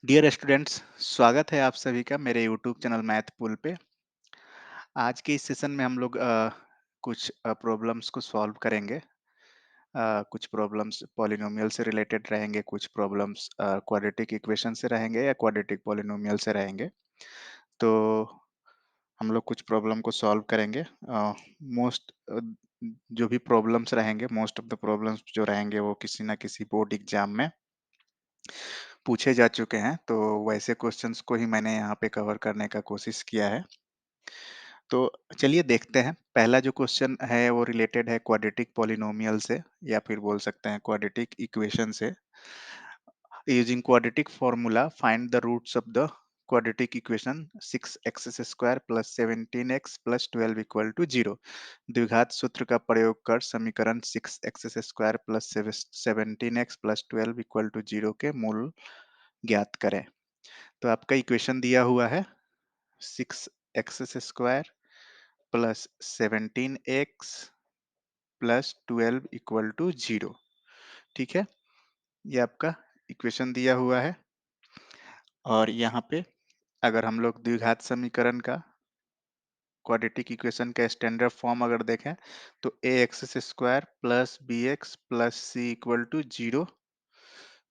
Dear students, स्वागत है आप सभी का मेरे यूट्यूब चैनल मैथ पूल पे। आज के इस सेशन में हम लोग कुछ प्रॉब्लम्स को सॉल्व करेंगे। कुछ प्रॉब्लम्स पॉलिनोमियल से रिलेटेड रहेंगे, कुछ प्रॉब्लम्स क्वाड्रेटिक इक्वेशन से रहेंगे या क्वाड्रेटिक पॉलिनोमियल से रहेंगे। तो हम लोग कुछ प्रॉब्लम को सॉल्व करेंगे। मोस्ट जो भी प्रॉब्लम्स रहेंगे, मोस्ट ऑफ द प्रॉब्लम्स जो रहेंगे वो किसी ना किसी बोर्ड एग्जाम में पूछे जा चुके हैं, तो वैसे क्वेश्चंस को ही मैंने यहाँ पे कवर करने का कोशिश किया है। तो चलिए देखते हैं। पहला जो क्वेश्चन है वो रिलेटेड है क्वाड्रेटिक पॉलिनोमियल से, या फिर बोल सकते हैं क्वाड्रेटिक इक्वेशन से। Using quadratic formula find the roots of the quadratic equation 6x square plus 17x plus 12 equal to 0। द्विघात सूत्र का प्रयोग कर समीकरण 6x square plus 17x plus 12 equal to 0 के मूल ज्ञात करें। तो आपका इक्वेशन दिया हुआ है 6x square plus 17x plus 12 equal to 0। ठीक है, ये आपका इक्वेशन दिया हुआ है। और यहाँ पे अगर हम लोग द्विघात समीकरण का क्वाड्रेटिक इक्वेशन का स्टैंडर्ड फॉर्म अगर देखें तो A X square plus B x plus C equal to 0,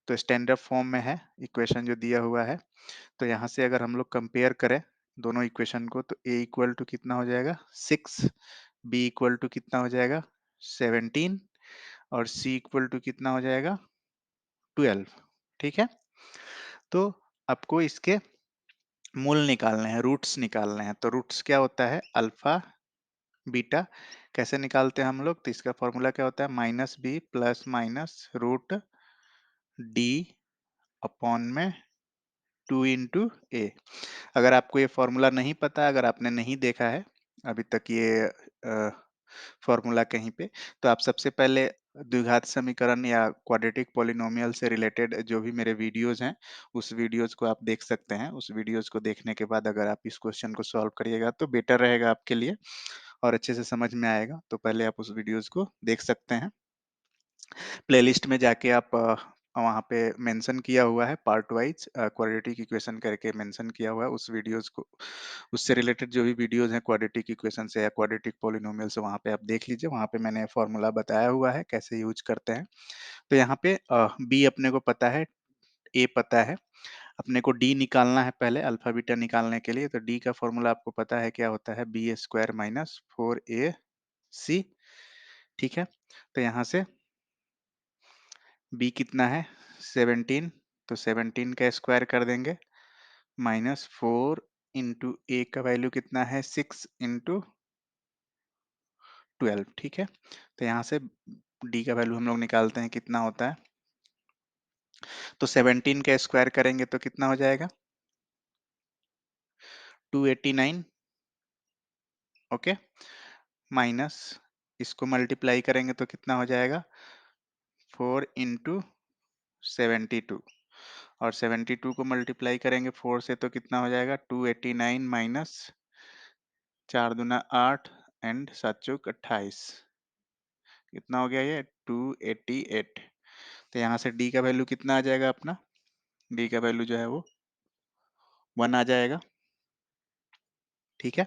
तो स्टैंडर्ड फॉर्म में है इक्वेशन जो दिया हुआ है। तो यहाँ से अगर हम लोग कंपेयर करें दोनों इक्वेशन को, तो ए इक्वल टू कितना हो जाएगा 6, बी इक्वल टू कितना हो जाएगा 17, और सी इक्वल टू कितना हो जाएगा 12। ठीक है, तो आपको इसके मूल निकालने हैं, रूट्स निकालने हैं। तो रूट्स क्या होता है, अल्फा बीटा। कैसे निकालते हैं हम लोग, तो इसका फॉर्मूला क्या होता है -b plus minus root D upon में 2 इंटू ए। अगर आपको ये फॉर्मूला नहीं पता, अगर आपने नहीं देखा है अभी तक ये फॉर्मूला कहीं पे, तो आप सबसे पहले द्विघात समीकरण या क्वाड्रेटिक पॉलिनोमियल से रिलेटेड जो भी मेरे वीडियोस हैं उस वीडियोस को आप देख सकते हैं। उस वीडियोस को देखने के बाद अगर आप इस क्वेश्चन को सॉल्व करिएगा तो बेटर रहेगा आपके लिए और अच्छे से समझ में आएगा। तो पहले आप उस वीडियोस को देख सकते हैं। प्लेलिस्ट में जाके आप वहाँ पे मेंशन किया हुआ है पार्ट वाइज क्वाड्रेटिक इक्वेशन करके मेंशन किया हुआ है उस वीडियोस को, उससे रिलेटेड जो भी वीडियोस हैं क्वाड्रेटिक इक्वेशन से या क्वाड्रेटिक पॉलिनोमियल से, वहाँ पे आप देख लीजिए। वहाँ पे मैंने फॉर्मूला बताया हुआ है कैसे यूज करते हैं। तो यहाँ पे बी अपने को पता है, ए पता है, अपने को डी निकालना है पहले अल्फा बीटा निकालने के लिए। तो डी का फॉर्मूला आपको पता है क्या होता है, बी स्क्वायर माइनस 4ac। ठीक है, तो यहाँ से बी कितना है 17, तो 17 का स्क्वायर कर देंगे -4 इंटू ए का वैल्यू कितना है 6 इंटू 12। ठीक है, तो यहाँ से डी का वैल्यू हम लोग निकालते हैं कितना होता है, तो 17 का स्क्वायर करेंगे तो कितना हो जाएगा 289। ओके, माइनस इसको मल्टीप्लाई करेंगे तो कितना हो जाएगा 4 इंटू 72, और 72 को मल्टीप्लाई करेंगे 4 से तो कितना हो जाएगा 289 माइनस 4 दूना 8 एंड 7 चौक 28, कितना हो गया ये 288। तो यहाँ से डी का वैल्यू कितना आ जाएगा अपना, डी का वैल्यू जो है वो 1 आ जाएगा। ठीक है,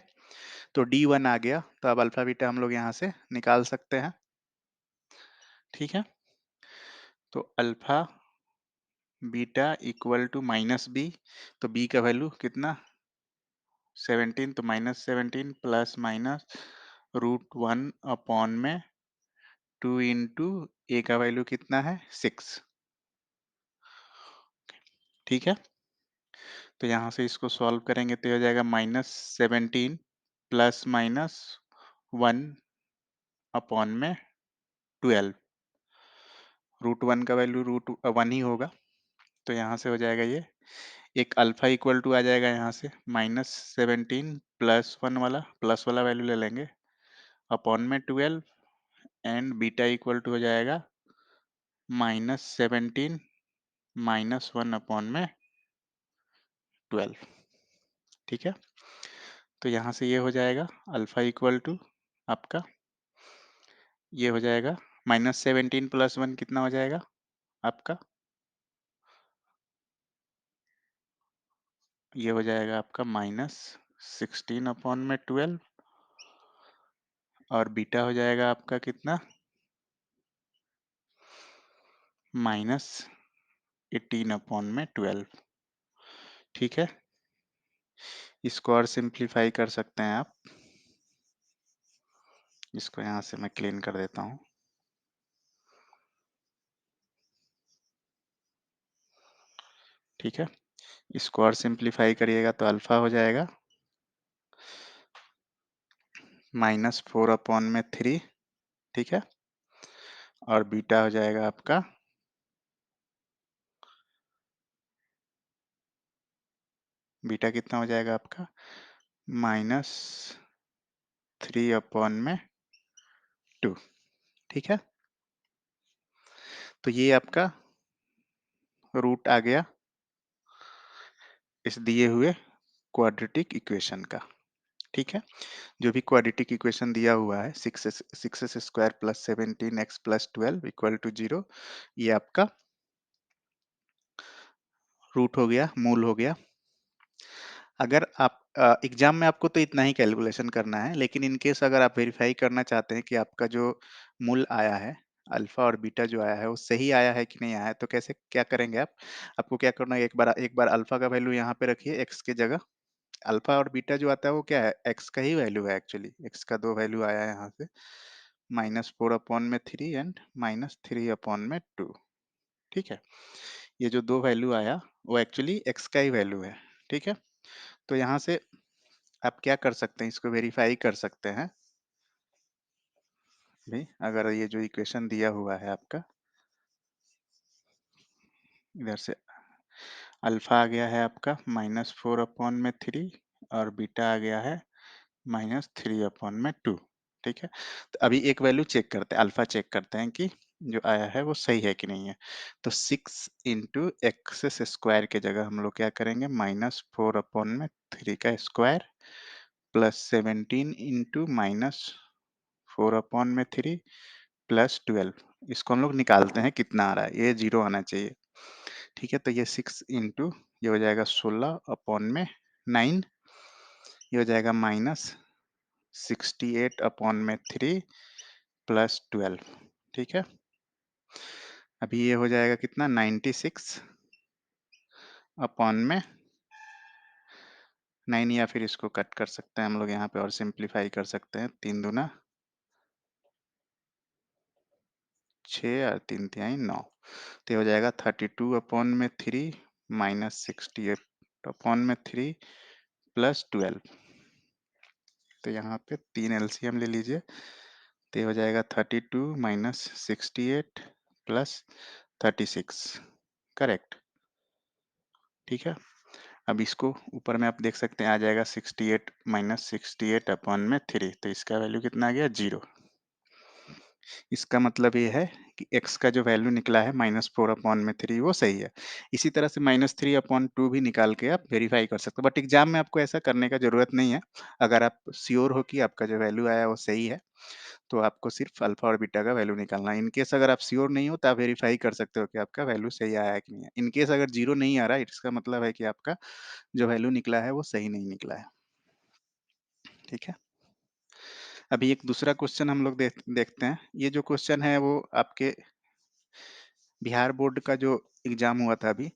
तो डी 1 आ गया, तो अब अल्फा बीटा हम लोग यहाँ से निकाल सकते हैं। ठीक है, तो alpha beta equal to -b, तो b का वैल्यू कितना 17, तो -17 प्लस माइनस √1 अपॉन में 2 इंटू ए का वैल्यू कितना है 6। ठीक है, तो यहाँ से इसको सॉल्व करेंगे तो हो जाएगा -17 प्लस माइनस 1 अपॉन में 12, √1 का वैल्यू √1 ही होगा। तो यहाँ से हो जाएगा ये एक अल्फा इक्वल टू आ जाएगा यहाँ से -17 प्लस वाला वैल्यू ले लेंगे अपॉन में 12, एंड बीटा इक्वल टू हो जाएगा -17 -1 अपॉन में 12। ठीक है, तो यहाँ से ये हो जाएगा अल्फा इक्वल टू आपका ये हो जाएगा -17 + 1 कितना हो जाएगा आपका ये हो जाएगा आपका -16/12 और बीटा हो जाएगा आपका कितना, -18/12। ठीक है, इसको और सिंप्लीफाई कर सकते हैं आप। इसको यहाँ से मैं क्लीन कर देता हूँ। ठीक है, इसको और सिंप्लीफाई करिएगा तो अल्फा हो जाएगा -4/3। ठीक है, और बीटा हो जाएगा आपका बीटा कितना हो जाएगा आपका -3/2। ठीक है, तो ये आपका रूट आ गया इस दिए हुए क्वाड्रेटिक इक्वेशन का। ठीक है, जो भी क्वाड्रेटिक इक्वेशन दिया हुआ है 6x² + 17x + 12 = 0, ये आपका रूट हो गया, मूल हो गया। अगर आप एग्जाम में आपको तो इतना ही कैलकुलेशन करना है, लेकिन इन केस अगर आप वेरीफाई करना चाहते हैं कि आपका जो मूल आया है, अल्फा और बीटा जो आया है वो सही आया है कि नहीं आया है, तो कैसे क्या करेंगे आप? आपको क्या करना है, एक बार अल्फा का वैल्यू यहाँ पे रखिए एक्स की जगह। अल्फा और बीटा जो आता है वो क्या है, एक्स का ही वैल्यू है एक्चुअली। एक्स का दो वैल्यू आया है यहाँ से, -4/3 एंड -3/2। ठीक है, ये जो दो वैल्यू आया वो एक्चुअली एक्स का ही वैल्यू है। ठीक है, तो यहाँ से आप क्या कर सकते हैं, इसको वेरीफाई कर सकते हैं भी। अगर ये जो इक्वेशन दिया हुआ है आपका, इधर से अल्फा आ गया है आपका -4/3 और बीटा आ गया है -3/2। ठीक है, तो अभी एक वैल्यू चेक करते हैं, अल्फा चेक करते हैं कि जो आया है वो सही है कि नहीं है। तो 6 × x² के जगह हम लोग क्या करेंगे, -4/3 का स्क्वायर प्लस 17 इंटू -4/3 प्लस 12। इसको हम लोग निकालते हैं कितना आ रहा है, ये 0 आना चाहिए। ठीक है, तो ये 6 इंटू ये हो जाएगा 16/9, ये हो जाएगा -68/3 प्लस 12। ठीक है, अभी ये हो जाएगा कितना, 96/9, या फिर इसको कट कर सकते हैं हम लोग यहाँ पे और सिंप्लीफाई कर सकते हैं। 3 दूना 6 और 3 तिहाई 9, तो ये हो जाएगा 32/3 -68/3 प्लस 12। तो यहाँ पे 3 एलसीएम ले लीजिए, तो ये हो जाएगा 32 - 68 प्लस 36। करेक्ट। ठीक है, अब इसको ऊपर में आप देख सकते हैं आ जाएगा 68 - 68/3, तो इसका वैल्यू कितना आ गया, 0। इसका मतलब ये है कि x का जो वैल्यू निकला है -4/3 वो सही है। इसी तरह से -3/2 भी निकाल के आप वेरीफाई कर सकते हो, बट एग्जाम में आपको ऐसा करने का जरूरत नहीं है। अगर आप श्योर हो कि आपका जो वैल्यू आया वो सही है, तो आपको सिर्फ अल्फा और बीटा का वैल्यू निकालना है। इन केस अगर आप श्योर नहीं हो तो आप वेरीफाई कर सकते हो कि आपका वैल्यू सही आया है कि नहीं है। इन केस अगर 0 नहीं आ रहा है, इसका मतलब है कि आपका जो वैल्यू निकला है वो सही नहीं निकला है। ठीक है, अभी एक दूसरा क्वेश्चन हम लोग देखते हैं। ये जो क्वेश्चन है वो आपके बिहार बोर्ड का जो एग्जाम हुआ था अभी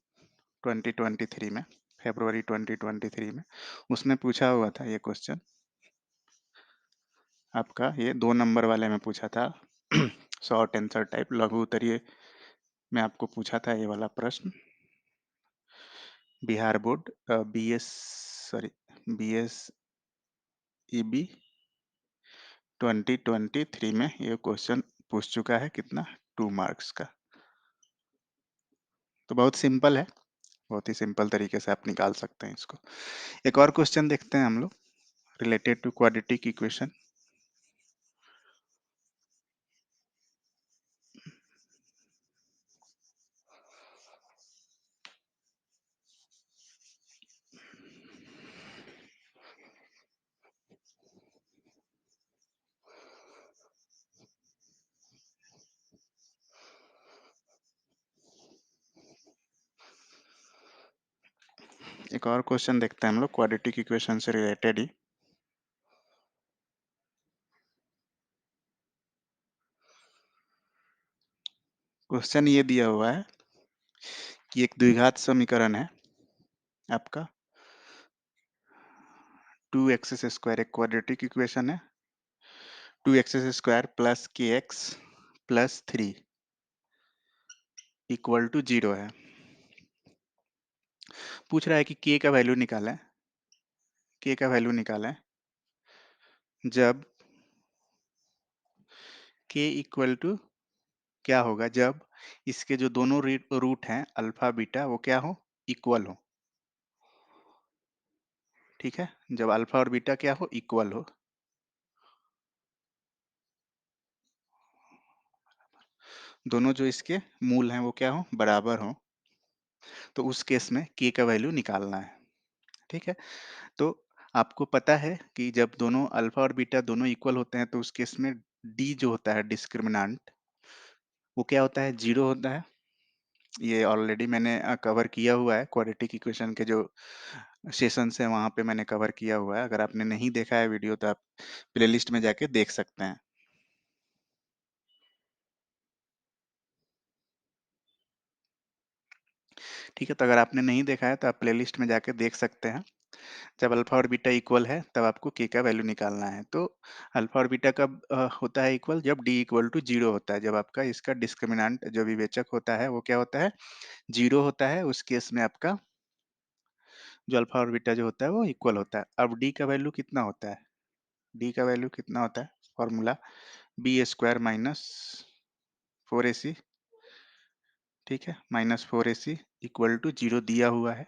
2023 में, फरवरी 2023 में, उसमें पूछा हुआ था ये क्वेश्चन आपका। ये 2 नंबर वाले में पूछा था शॉर्ट आंसर टाइप लघु उत्तरीय में आपको पूछा था ये वाला प्रश्न। Bihar board B S E B 2023 में ये क्वेश्चन पूछ चुका है, कितना, 2 मार्क्स का। तो बहुत सिंपल है, बहुत ही सिंपल तरीके से आप निकाल सकते हैं इसको। एक और क्वेश्चन देखते हैं हम लोग रिलेटेड टू क्वाड्रेटिक इक्वेशन। एक और क्वेश्चन देखते हैं हम लोग क्वाड्रेटिक इक्वेशन से रिलेटेड ही। क्वेश्चन ये दिया हुआ है कि एक द्विघात समीकरण है आपका 2x² एक क्वाड्रेटिक इक्वेशन है 2x² प्लस के एक्स प्लस 3 इक्वल टू 0 है। पूछ रहा है कि k का वैल्यू निकालें। k का वैल्यू निकालें जब k इक्वल टू क्या होगा जब इसके जो दोनों रूट हैं अल्फा बीटा वो क्या हो इक्वल हो। ठीक है, जब अल्फा और बीटा क्या हो इक्वल हो, दोनों जो इसके मूल हैं वो क्या हो बराबर हो, तो उस केस में k का वैल्यू निकालना है। ठीक है, तो आपको पता है कि जब दोनों अल्फा और बीटा दोनों इक्वल होते हैं तो उस केस में d जो होता है डिस्क्रिमिनेंट वो क्या होता है जीरो होता है। ये ऑलरेडी मैंने कवर किया हुआ है क्वाड्रेटिक इक्वेशन के जो सेशंस है वहां पे मैंने कवर किया हुआ है। अगर आपने नहीं देखा है वीडियो तो आप प्लेलिस्ट में जाके देख सकते हैं। ठीक है, तो अगर आपने नहीं देखा है तो आप प्लेलिस्ट में जाके देख सकते हैं। जब अल्फा और बीटा इक्वल है तब आपको के का वैल्यू निकालना है। तो अल्फा और बीटा कब होता है इक्वल जब डी इक्वल टू जीरो होता है, जब आपका इसका डिस्क्रिमिनेंट जो विवेचक होता है वो क्या होता है जीरो होता है। उस केस में आपका जो अल्फा और बीटा जो होता है वो इक्वल होता है। अब डी का वैल्यू कितना होता है, डी का वैल्यू कितना होता है formula B square minus 4ac। ठीक है, -4ac इक्वल टू जीरो दिया हुआ है।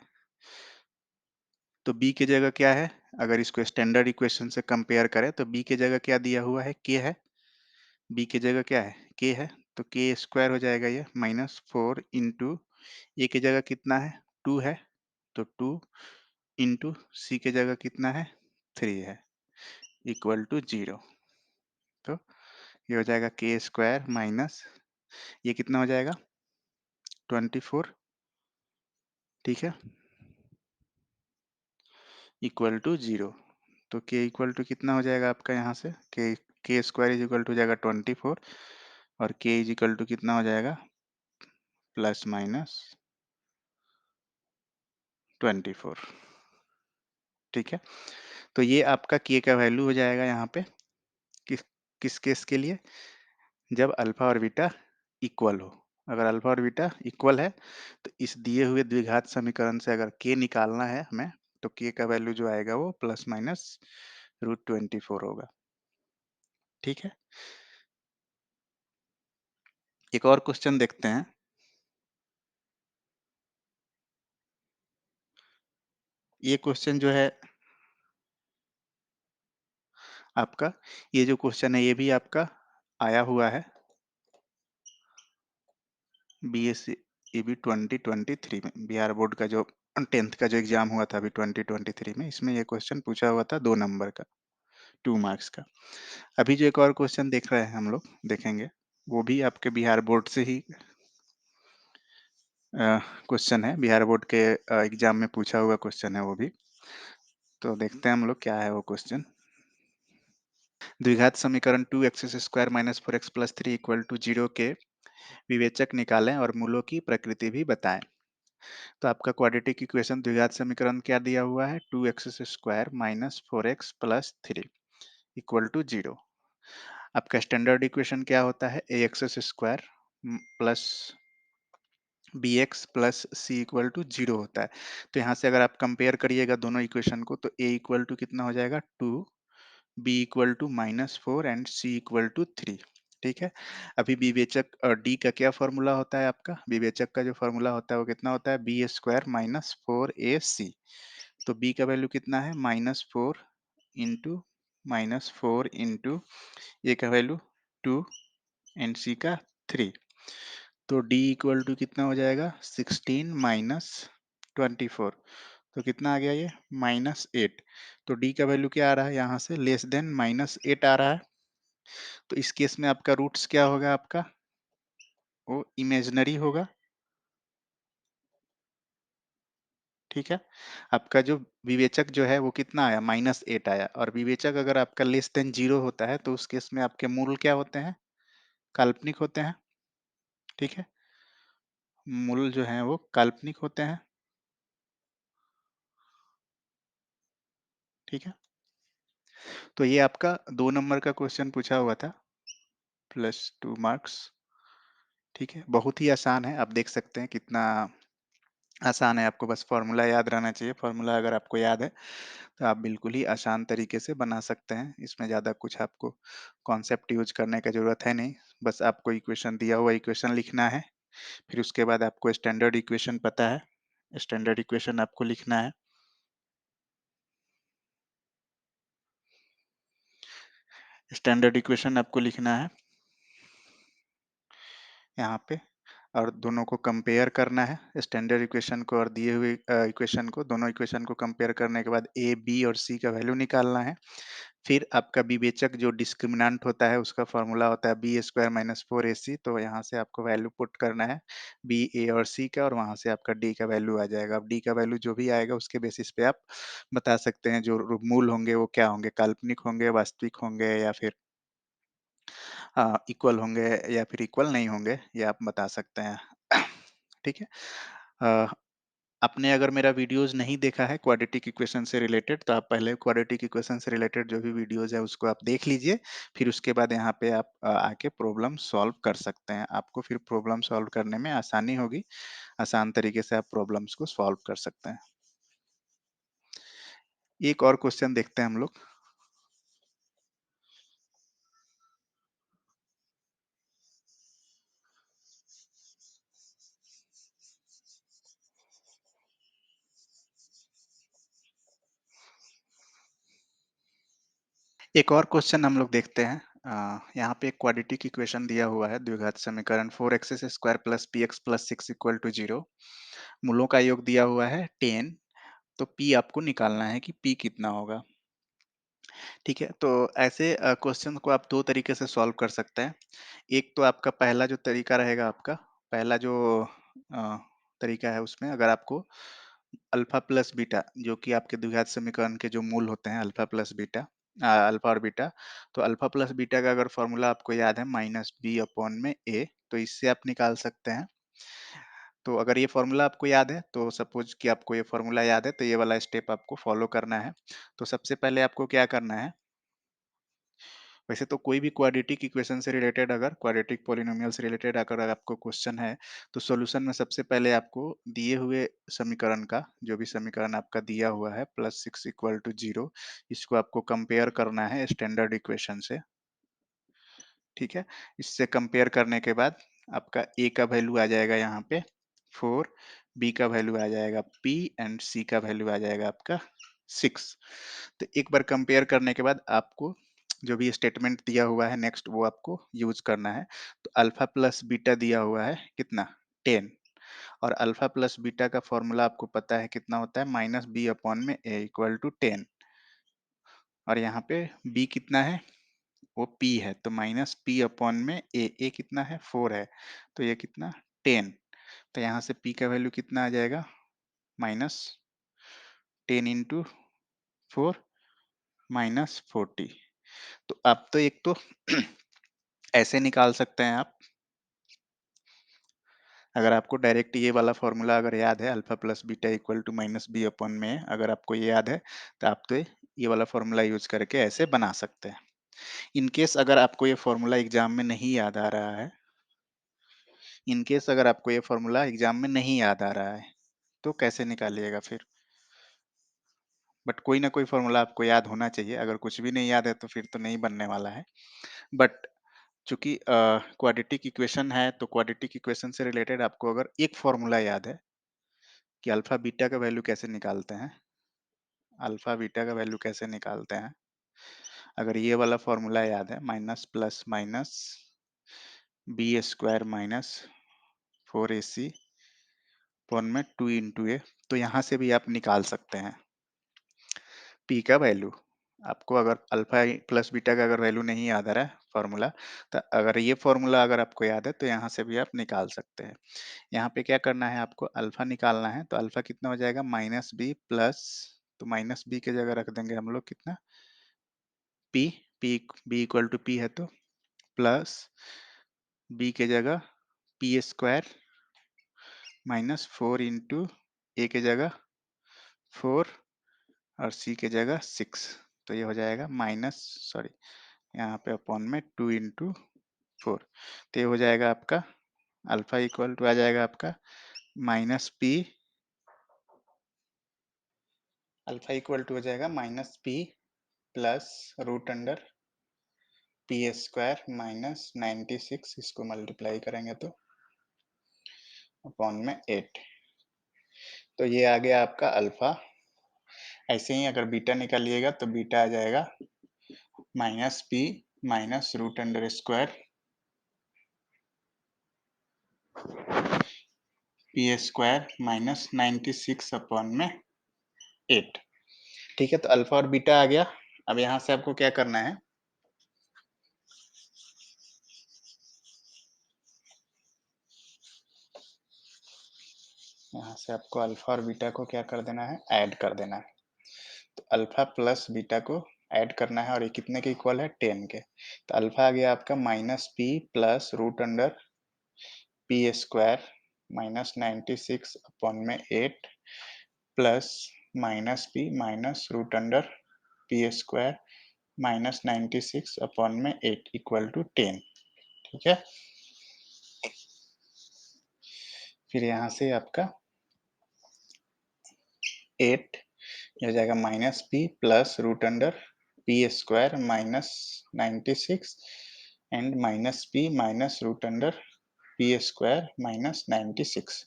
तो b की जगह क्या है, अगर इसको स्टैंडर्ड इक्वेशन से कंपेयर करें तो b की जगह क्या दिया हुआ है k है। b की जगह क्या है k है, तो k स्क्वायर हो जाएगा ये -4 इंटू a की जगह कितना है 2 है, तो 2 इंटू c की जगह कितना है 3 है इक्वल टू 0। तो ये हो जाएगा k स्क्वायर माइनस ये कितना हो जाएगा 24। ठीक है, इक्वल टू 0। तो k इक्वल टू कितना हो जाएगा आपका यहाँ से के स्क्वायर इज इक्वल टू हो जाएगा 24 और k इज इक्वल टू कितना हो जाएगा प्लस माइनस 24। ठीक है, तो ये आपका k का वैल्यू हो जाएगा यहाँ पे किस किस केस के लिए जब अल्फा और बीटा इक्वल हो। अगर अल्फा और बीटा इक्वल है तो इस दिए हुए द्विघात समीकरण से अगर k निकालना है हमें तो k का वैल्यू जो आएगा वो प्लस माइनस √24 होगा। ठीक है, एक और क्वेश्चन देखते हैं। ये क्वेश्चन जो है आपका, ये जो क्वेश्चन है ये भी आपका आया हुआ है बीएससी ईबी 2023 में, बिहार बोर्ड का जो 10th का जो एग्जाम हुआ था अभी 2023 में, इसमें ये क्वेश्चन पूछा हुआ था 2 नंबर का 2 मार्क्स का। अभी जो एक और क्वेश्चन देख रहे हैं हम लोग देखेंगे वो भी आपके बिहार बोर्ड से ही क्वेश्चन है, बिहार बोर्ड के एग्जाम में पूछा हुआ क्वेश्चन है वो भी। तो देखते हैं हम लोग क्या है वो क्वेश्चन। द्विघात समीकरण 2x² minus 4x plus 3 equal to 0 के विवेचक निकालें और मूलों की प्रकृति भी बताएं। तो आपका क्वाड्रेटिक इक्वेशन द्विघात समीकरण क्या दिया हुआ है 2x² minus 4x plus 3 equal to 0। आपका स्टैंडर्ड इक्वेशन क्या होता है ax² plus B x plus C equal to 0 होता है। तो यहाँ से अगर आप कंपेयर करिएगा दोनों इक्वेशन को तो a इक्वल टू कितना हो जाएगा 2, b equal to -4 and c equal to 3। ठीक है, अभी विवेचक डी का क्या फॉर्मूला होता है आपका, विवेचक का जो फॉर्मूला होता है वो कितना होता है बी स्क्वायर माइनस 4ac। तो b का वैल्यू कितना है -4 इंटू ए का वैल्यू 2 एंड सी का 3। तो d इक्वल टू कितना हो जाएगा 16 माइनस 24। तो कितना आ गया ये -8। तो d का वैल्यू क्या आ रहा है यहाँ से लेस देन -8 आ रहा है। तो इस केस में आपका रूट्स क्या होगा आपका वो इमेजनरी होगा। ठीक है? आपका जो विवेचक जो है वो कितना आया? -8 आया और विवेचक अगर आपका लेस देन 0 होता है तो उस केस में आपके मूल क्या होते हैं? काल्पनिक होते हैं, ठीक है? मूल जो हैं वो काल्पनिक होते हैं, ठीक है? तो ये आपका 2 नंबर का क्वेश्चन पूछा हुआ था, प्लस 2 मार्क्स, ठीक है? बहुत ही आसान है, आप देख सकते हैं कितना आसान है, आपको बस फ़ॉर्मूला याद रहना चाहिए। फ़ॉर्मूला अगर आपको याद है, तो आप बिल्कुल ही आसान तरीके से बना सकते हैं। इसमें ज़्यादा कुछ आपको कॉन्सेप्ट यूज़ करने का ज़रूरत है नहीं, बस आपको इक्वेशन दिया हुआ इक्वेशन लिखना है, फिर उसके बाद आपको स्टैंडर्ड इक्वेशन पता है, स्टैंडर्ड इक्वेशन आपको लिखना है। स्टैंडर्ड इक्वेशन आपको लिखना है यहाँ पे और दोनों को कंपेयर करना है, स्टैंडर्ड इक्वेशन को और दिए हुए इक्वेशन को, दोनों इक्वेशन को कंपेयर करने के बाद ए, बी और सी का वैल्यू निकालना है। फिर आपका विवेचक जो डिस्क्रिमिनेंट होता है उसका फ़ॉर्मूला होता है बी स्क्वायर माइनस 4ac, तो यहाँ से आपको वैल्यू पुट करना है बी, ए और सी का और वहाँ से आपका डी का वैल्यू आ जाएगा। अब डी का वैल्यू जो भी आएगा उसके बेसिस पे आप बता सकते हैं जो मूल होंगे वो क्या होंगे, काल्पनिक होंगे, वास्तविक होंगे या फिर इक्वल होंगे या फिर इक्वल नहीं होंगे, ये आप बता सकते हैं। ठीक है? अ, आपने अगर मेरा वीडियोज़ नहीं देखा है क्वाड्रेटिक इक्वेशन से रिलेटेड, तो आप पहले क्वाड्रेटिक इक्वेशन से रिलेटेड जो भी वीडियोज़ है उसको आप देख लीजिए। फिर उसके बाद यहाँ पे आप आके प्रॉब्लम सॉल्व कर सकते हैं। आपको फिर प्रॉब्लम सॉल्व करने में आसानी होगी। आसान तरीके से आप प्रॉब्लम्स को सॉल्व कर सकते हैं। एक और क्वेश्चन देखते हैं हम लोग। एक और क्वेश्चन हम लोग देखते हैं। यहाँ पे एक क्वाड्रेटिक इक्वेशन दिया हुआ है, द्विघात समीकरण 4x स्क्वायर प्लस px प्लस 6 इक्वल टू 0। मूलों का योग दिया हुआ है 10, तो p आपको निकालना है कि p कितना होगा। ठीक है, तो ऐसे क्वेश्चन को आप 2 तरीके से सॉल्व कर सकते हैं। एक तो आपका पहला जो तरीका रहेगा आपका, पहला जो अ, तरीका है उसमें अगर आपको अल्फ़ा प्लस बीटा जो कि आपके द्विघात समीकरण के जो मूल होते हैं अल्फ़ा प्लस बीटा, अल्फ़ा और बीटा, तो अल्फ़ा प्लस बीटा का अगर फ़ॉर्मूला आपको याद है माइनस बी अपॉन में ए, तो इससे आप निकाल सकते हैं। तो अगर ये फ़ॉर्मूला आपको याद है, तो सपोज़ कि आपको ये फ़ॉर्मूला याद है, तो ये वाला स्टेप आपको फ़ॉलो करना है। तो सबसे पहले आपको क्या करना है, वैसे तो कोई भी क्वाड्रेटिक इक्वेशन से रिलेटेड अगर क्वाड्रेटिक पॉलिनोमियल से रिलेटेड अगर आपको क्वेश्चन है, तो सॉल्यूशन में सबसे पहले आपको दिए हुए समीकरण का, जो भी समीकरण आपका दिया हुआ है प्लस 6 इक्वल टू 0, इसको आपको कंपेयर करना है स्टैंडर्ड इक्वेशन से। ठीक है? इससे कंपेयर करने के बाद आपका ए का वैल्यू आ जाएगा यहाँ पे 4, बी का वैल्यू आ जाएगा p एंड सी का वैल्यू आ जाएगा आपका 6। तो एक बार कंपेयर करने के बाद आपको जो भी स्टेटमेंट दिया हुआ है नेक्स्ट वो आपको यूज करना है। तो अल्फा प्लस बीटा दिया हुआ है कितना? 10 और अल्फा प्लस बीटा का फॉर्मूला आपको पता है कितना होता है? माइनस बी अपॉन में ए इक्वल टू 10 और यहाँ पे b कितना है? वो p है, तो माइनस पी अपॉन में ए कितना है? 4 है, तो ये कितना? 10। तो यहाँ से p का वैल्यू कितना आ जाएगा? Minus 10 into 4 minus 40। तो अब तो एक तो ऐसे निकाल सकते हैं आप, अगर आपको डायरेक्ट ये वाला फॉर्मूला अगर याद है alpha plus beta equal to minus b upon में, अगर आपको ये याद है तो आप तो ये वाला फॉर्मूला यूज करके ऐसे बना सकते हैं। इन केस अगर आपको ये फॉर्मूला एग्जाम में नहीं याद आ रहा है, इन केस अगर आपको ये फॉर्मूला एग्जाम में नहीं याद आ रहा है, तो कैसे निकालिएगा फिर? बट कोई ना कोई फॉर्मूला आपको याद होना चाहिए, अगर कुछ भी नहीं याद है तो फिर तो नहीं बनने वाला है। बट चूंकि क्वाड्रेटिक इक्वेशन है, तो क्वाड्रेटिक इक्वेशन से रिलेटेड आपको अगर एक फॉर्मूला याद है कि अल्फा बीटा का वैल्यू कैसे निकालते हैं, अल्फा बीटा का वैल्यू कैसे निकालते हैं, अगर ये वाला फॉर्मूला याद है minus plus minus b square minus 4ac upon में 2 इंटू ए, तो यहाँ से भी आप निकाल सकते हैं पी का वैल्यू। आपको अगर अल्फा प्लस बीटा का अगर वैल्यू नहीं याद आ रहा है, फ़ॉर्मूला। तो अगर ये फ़ॉर्मूला अगर आपको याद है तो यहाँ से भी आप निकाल सकते हैं। यहाँ पे क्या करना है आपको अल्फ़ा निकालना है, तो अल्फ़ा कितना हो जाएगा माइनस बी प्लस, तो माइनस बी की जगह रख देंगे हम लोग कितना p, b equal to p है तो प्लस बी की जगह p square minus 4 into a की जगह 4 और सी की जगह 6, तो ये हो जाएगा माइनस सॉरी यहाँ पे अपॉन में 2 इंटू 4, तो ये हो जाएगा आपका अल्फा इक्वल टू आ जाएगा आपका minus p, alpha equal to हो जाएगा minus p plus root under p square minus 96, इसको मल्टीप्लाई करेंगे तो अपॉन में 8, तो ये आ गया आपका अल्फा। ऐसे ही अगर बीटा निकालिएगा तो बीटा आ जाएगा minus p minus root under square p square minus 96 upon में 8। ठीक है, तो अल्फा और बीटा आ गया। अब यहाँ से आपको क्या करना है, यहाँ से आपको अल्फा और बीटा को क्या कर देना है, ऐड कर देना है। तो अल्फा प्लस बीटा को ऐड करना है और ये कितने के इक्वल है, 10 के। तो अल्फा आ गया आपका minus p plus root under p square minus 96 upon में 8 plus minus p minus root under p square minus 96 upon में 8 इक्वल टू 10। ठीक है, फिर यहाँ से आपका 8 हो जाएगा minus p plus root under p square minus 96 and minus p minus root under p square minus 96,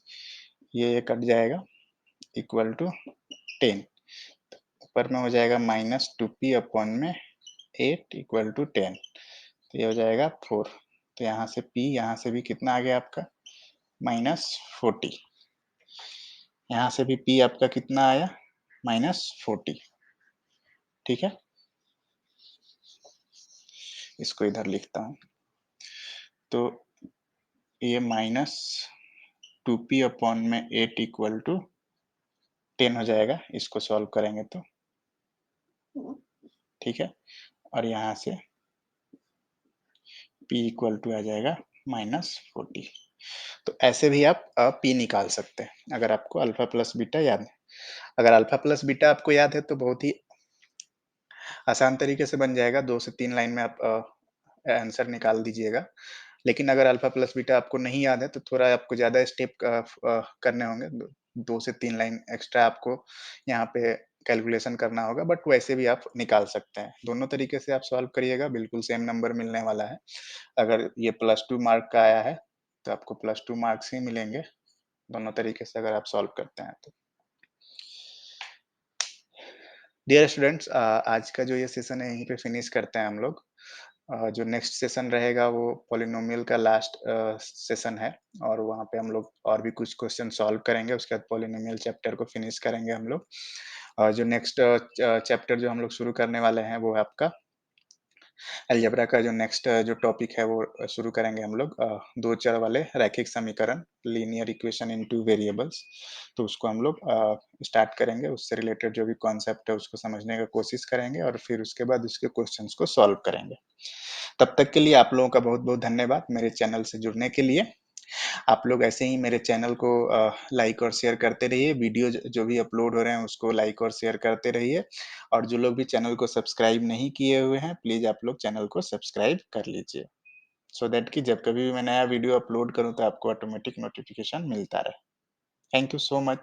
ये कट जाएगा इक्वल टू 10। ऊपर में हो जाएगा माइनस 2p अपॉन में 8 इक्वल टू 10, तो ये हो जाएगा 4। तो यहाँ से p, यहाँ से भी कितना आ गया आपका माइनस 40, यहाँ से भी p आपका कितना आया माइनस 40। ठीक है, इसको इधर लिखता हूँ, तो ये माइनस 2p अपॉन में 8 इक्वल टू 10 हो जाएगा, इसको सॉल्व करेंगे तो। ठीक है, और यहाँ से p इक्वल टू आ जाएगा माइनस 40। तो ऐसे भी आप p निकाल सकते हैं अगर आपको अल्फा प्लस बीटा याद है। अगर अल्फा प्लस बीटा आपको याद है तो बहुत ही आसान तरीके से बन जाएगा, 2 से 3 लाइन में आप आंसर निकाल दीजिएगा। लेकिन अगर अल्फा प्लस बीटा आपको नहीं याद है तो थोड़ा आपको ज़्यादा स्टेप करने होंगे, 2 से 3 लाइन एक्स्ट्रा आपको यहाँ पे कैलकुलेशन करना होगा, बट वैसे भी आप निकाल सकते हैं। दोनों तरीके से आप सॉल्व करिएगा, बिल्कुल सेम नंबर मिलने वाला है। अगर ये +2 मार्क का आया है, तो आपको +2 मार्क्स ही मिलेंगे, दोनों तरीके से अगर आप सॉल्व करते हैं तो। डियर स्टूडेंट्स, आज का जो ये सेशन है यहीं पे फिनिश करते हैं हम लोग। जो नेक्स्ट सेशन रहेगा वो पॉलिनोमियल का लास्ट सेशन है, और वहाँ पे हम लोग और भी कुछ क्वेश्चन सॉल्व करेंगे, उसके बाद पॉलिनोमियल चैप्टर को फिनिश करेंगे हम लोग। और जो नेक्स्ट चैप्टर जो हम लोग शुरू करने वाले हैं वो है आपका अलजेब्रा का जो नेक्स्ट जो टॉपिक है वो शुरू करेंगे हम लोग, 2 चर वाले रैखिक समीकरण, लीनियर इक्वेशन इन 2 वेरिएबल्स। तो उसको हम लोग स्टार्ट करेंगे, उससे रिलेटेड जो भी कॉन्सेप्ट है उसको समझने का कोशिश करेंगे और फिर उसके बाद उसके क्वेश्चंस को सॉल्व करेंगे। तब तक के लिए आप लोगों का बहुत-बहुत धन्यवाद मेरे चैनल से जुड़ने के लिए। आप लोग ऐसे ही मेरे चैनल को लाइक और शेयर करते रहिए, वीडियो जो भी अपलोड हो रहे हैं उसको लाइक और शेयर करते रहिए, और जो लोग भी चैनल को सब्सक्राइब नहीं किए हुए हैं प्लीज़ आप लोग चैनल को सब्सक्राइब कर लीजिए, सो दैट कि जब कभी भी मैं नया वीडियो अपलोड करूँ तो आपको ऑटोमेटिक नोटिफिकेशन मिलता रहे। Thank you so much.